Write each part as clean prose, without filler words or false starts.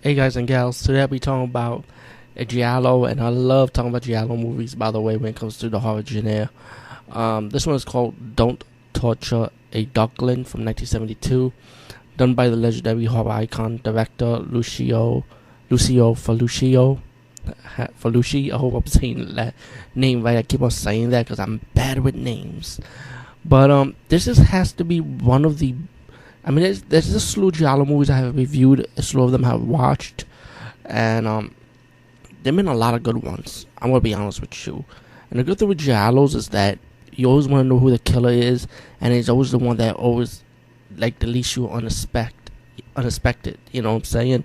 Hey guys and gals, today I'll be talking about a giallo, and I love talking about giallo movies, by the way, when it comes to the horror genre. This one is called Don't Torture a Duckling from 1972, done by the legendary horror icon director Lucio Falucci. I hope I'm saying that name right. I keep on saying that because I'm bad with names. But this has to be one of the. I mean, there's a slew of giallo movies I have reviewed. A slew of them I have watched, and there've been a lot of good ones. I'm gonna be honest with you. And the good thing with giallos is that you always want to know who the killer is, and it's always the one that always like the least you unexpected. You know what I'm saying?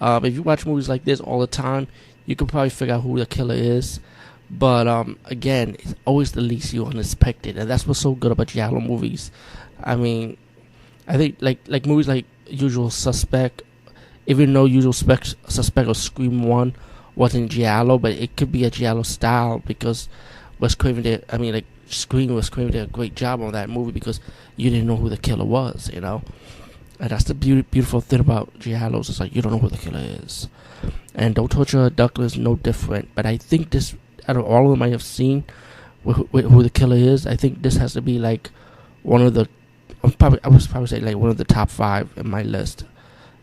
If you watch movies like this all the time, you can probably figure out who the killer is. But again, it's always the least you unexpected, and that's what's so good about giallo movies. I mean, I think like movies like Usual Suspect, even though Suspect or Scream One wasn't giallo, but it could be a giallo style because Scream did a great job on that movie because you didn't know who the killer was, you know. And that's the beautiful thing about giallos. It's like you don't know who the killer is. And Don't Torture a Duckling is no different. But I think this, out of all of them I have seen, who the killer is, I think this has to be like one of the. I would probably say like one of the top 5 in my list,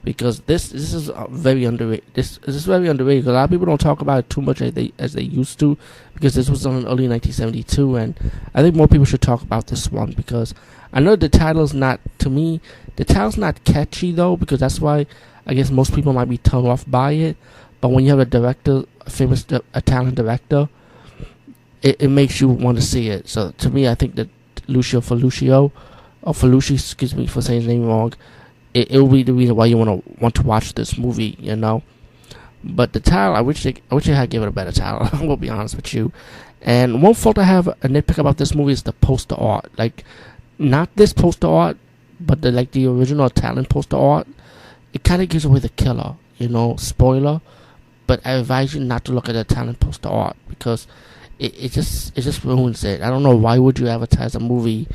because this is very underrated. This is very underrated because a lot of people don't talk about it too much as they used to, because this was done in early 1972, and I think more people should talk about this one because I know the title's not, to me, the title's not catchy though, because that's why I guess most people might be turned off by it. But when you have a director, a talented director, it makes you want to see it. So to me, I think that Falucci, excuse me for saying his name wrong, it will be the reason why you want to watch this movie, you know. But the title, I wish they had given it a better title. I'm gonna be honest with you. And one fault I have, a nitpick about this movie, is the poster art. Like, not this poster art, but the original Italian poster art. It kind of gives away the killer, you know. Spoiler. But I advise you not to look at the Italian poster art because it just ruins it. I don't know, why would you advertise a movie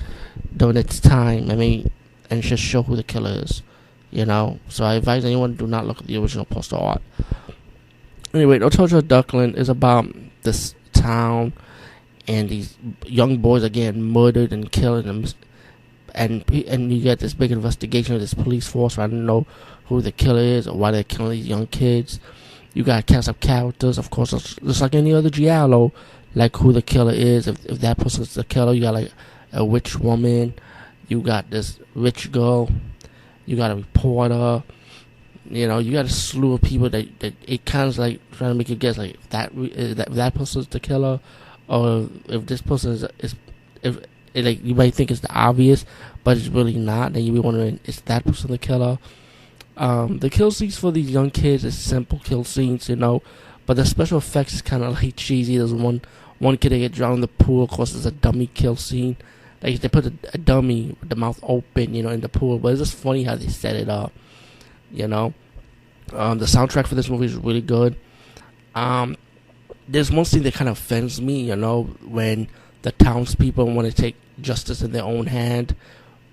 during its time? I mean, and just show who the killer is, you know. So I advise anyone, do not look at the original poster art. Anyway, No Torture Duckling is about this town, and these young boys are getting murdered and killed, and you get this big investigation of this police force trying to know who the killer is or why they're killing these young kids. You got cast of characters, of course, just like any other giallo, like who the killer is. If that person's the killer, you got like a witch woman, you got this rich girl, you got a reporter, you know, you got a slew of people that it kind of like trying to make you guess like if that person's the killer, or if this person is if it, like you might think it's the obvious, but it's really not. Then you be wondering, is that person the killer? The kill scenes for these young kids is simple kill scenes, you know, but the special effects is kind of like cheesy. There's one kid that get drowned in the pool. Of course, it's a dummy kill scene. Like they put a dummy with the mouth open, you know, in the pool. But it's just funny how they set it up, you know. The soundtrack for this movie is really good. There's one scene that kind of offends me, you know, when the townspeople want to take justice in their own hand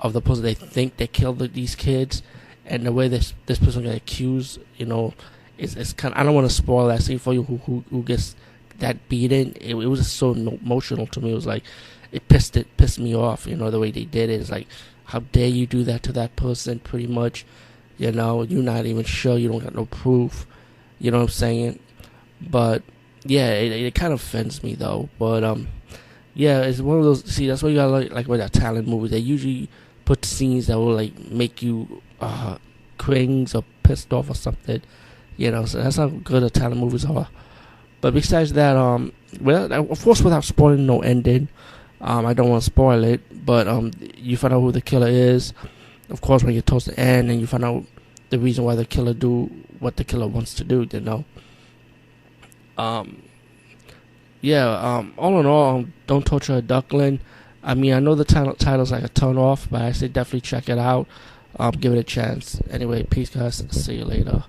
of the person they think they killed these kids, and the way this person got accused, you know, it's kind of, I don't want to spoil that scene for you. Who gets that beaten? It was just so emotional to me. It was like it pissed me off, you know, the way they did it. It's like, how dare you do that to that person, pretty much, you know. You're not even sure, you don't got no proof, you know what I'm saying. But yeah, it kind of offends me though. But yeah, it's one of those. See, that's what you gotta like with Italian movies. They usually put scenes that will like make you cringe or pissed off or something, you know. So that's how good Italian movies are. But besides that, of course, without spoiling no ending, I don't want to spoil it. But you find out who the killer is, of course, when you get towards the end, and you find out the reason why the killer do what the killer wants to do, you know. All in all, Don't Torture a Duckling. I mean, I know the title's like a turn off, but I say definitely check it out. Give it a chance. Anyway, peace, guys. See you later.